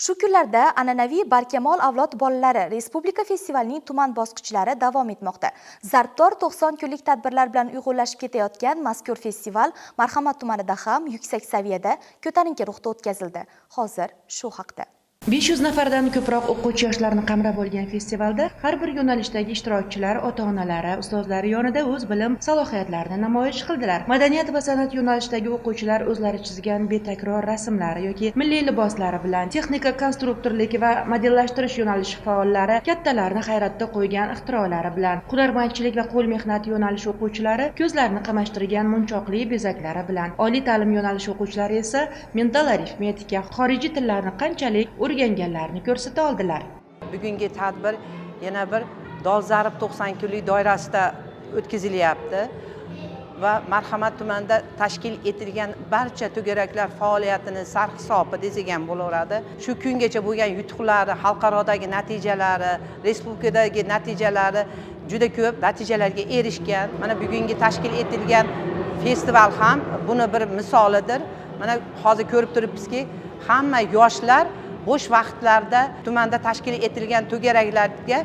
Shu kunlarda an'anaviy Barkamol avlod bolalari Respublika festivalining tuman bosqichlari davom etmoqda. Zarbdor 90 kunlik tadbirlar bilan uyg'unlashib ketayotgan mazkur festival Marhamat tumanida ham yuksak saviyada ko'tarinki ruhda o'tkazildi. Hozir shu haqda 500 nafardan ko'proq o'quvchi yoshlarni qamrab olgan festivalda har bir yo'nalishdagi ishtirokchilar ota-onalari, ustozlari yonida o'z bilim salohiyatlarini namoyish qildilar. Madaniyat va san'at yo'nalishidagi o'quvchilar o'zlari chizgan betakror rasmlari yoki milliy liboslari bilan, texnika, konstruktorlik va modellashtirish yo'nalishi faollari kattalarni hayratda qo'ygan ixtirolari bilan, hunarmandchilik va qo'l mehnati yo'nalishi o'quvchilari ko'zlarni qamashtirgan munchoqli bezaklari bilan, oliy ta'lim yo'nalishi o'quvchilari esa mental arifmetika, xorijiy tillarni qanchalik o'rganganlarni ko'rsata oldilar. Bugungi tadbir yana bir dolzarb 90 kunlik doirasida o'tkazilyapti va Marhamat tumanida tashkil etilgan barcha to'garaklar faoliyatini sarhisobi degan bo'laveradi. Shu kungacha bo'lgan yutuqlari, xalqarodagi natijalari, respublikadagi natijalari juda ko'p natijalarga erishgan. Mana bugungi tashkil etilgan festival ham buni bir misolidir. Mana hozir ko'rib turibmizki, hamma yoshlar bo'sh vaqtlarda tumanda tashkil etilgan to'garaklarga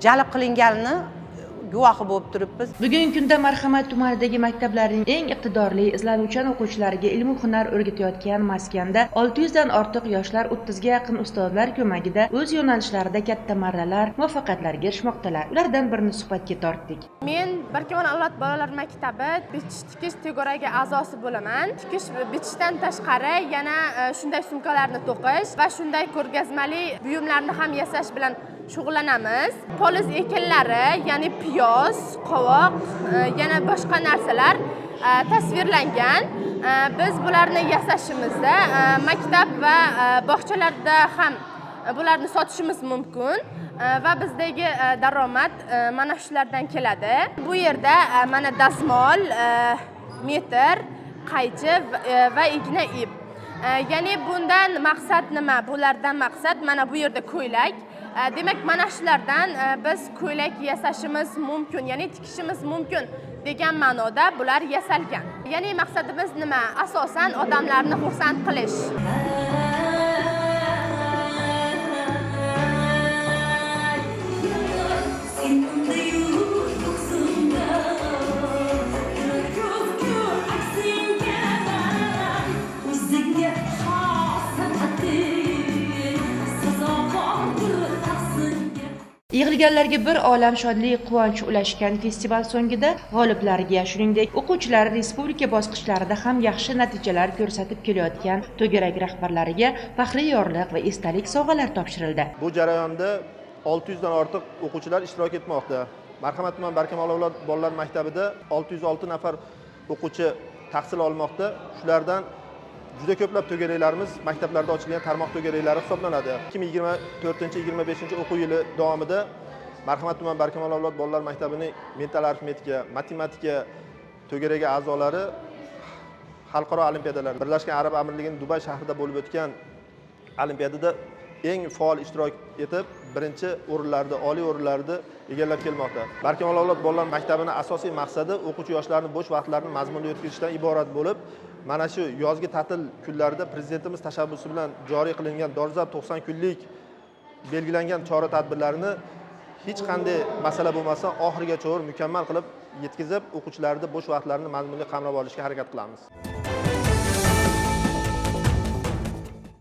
jalb qilinganini guvohi bo'lib turibmiz. Bugungi kunda Marhamat tumanidagi maktablarning eng iqtidorli, izlanuvchan o'quvchilariga ilm va hunar o'rgatayotgan maskanda 600 dan ortiq yoshlar 30 ga yaqin ustozlar ko'magida o'z yo'nalishlarida katta marralar, muvaffaqiyatlarga erishmoqdalar. Ulardan birini suhbatga tortdik. Men Barkamol avlod bolalar maktabi bichish-tikish to'garagi a'zosi bo'laman. Tikish bichishdan tashqari yana shunday sumkalarni to'qish va shunday ko'rgazmali buyumlarni ham yasash bilan shug'ullanamiz. Poliz ekinlari, ya'ni piyoz, qovoq, yana boshqa narsalar tasvirlangan. Biz bularni yasashimizda maktab va bog'chalarda ham bularni sotishimiz mumkin va bizdagi daromad mana shulardan keladi. Bu yerda mana dazmol, metr, qaychi va igna ip. Ya'ni bundan maqsad nima? Bulardan maqsad mana bu yerda ko'ylak. Demak, mana shulardan biz ko'ylak yasashimiz mumkin, ya'ni tikishimiz mumkin degan ma'noda bular yasalgan. Ya'ni maqsadimiz nima? Asosan odamlarni xursand qilish. Yig'ilganlarga bir olam shodlik, quvonch ulashgan festival so'ngida g'oliblarga, shuningdek, o'quvchilar respublika bosqichlarida ham yaxshi natijalar ko'rsatib kelayotgan to'garak rahbarlariga faxriy yorliq va esdalik sovg'alar topshirildi. Bu jarayonda 600 dan ortiq o'quvchilar ishtirok etmoqda. Marhamat tuman Barkamol avlod bolalar maktabida 606 nafar o'quvchi tahsil olmoqda. Shulardan juda ko'plab to'garaklarimiz maktablarda ochilgan tarmoq to'garaklari hisoblanadi. 2024-25 o'quv yili davomida Marhamat tuman Barkamol avlod bolalar maktabining mental arifmetika, matematika to'garagi a'zolari xalqaro olimpiadalar, Birlashgan Arab Amirligining Dubay shahrida bo'lib o'tgan olimpiadada eng faol ishtirok etib, birinchi o'rinlarni, oliy o'rinlarni egallab kelmoqda. Barkamol avlod bolalar maktabining asosiy maqsadi o'quvchi yoshlarni bo'sh vaqtlarini mazmunli o'tkazishdan iborat bo'lib, mana shu yozgi ta'til kunlarida prezidentimiz tashabbusi bilan joriy qilingan dolzarb 90 kunlik belgilangan chora-tadbirlarni hech qanday masala bo'lmasa oxirigacha mukammal qilib yetkazib, o'quvchilarni bo'sh vaqtlarini mazmunli qamrab olishga harakat qilamiz.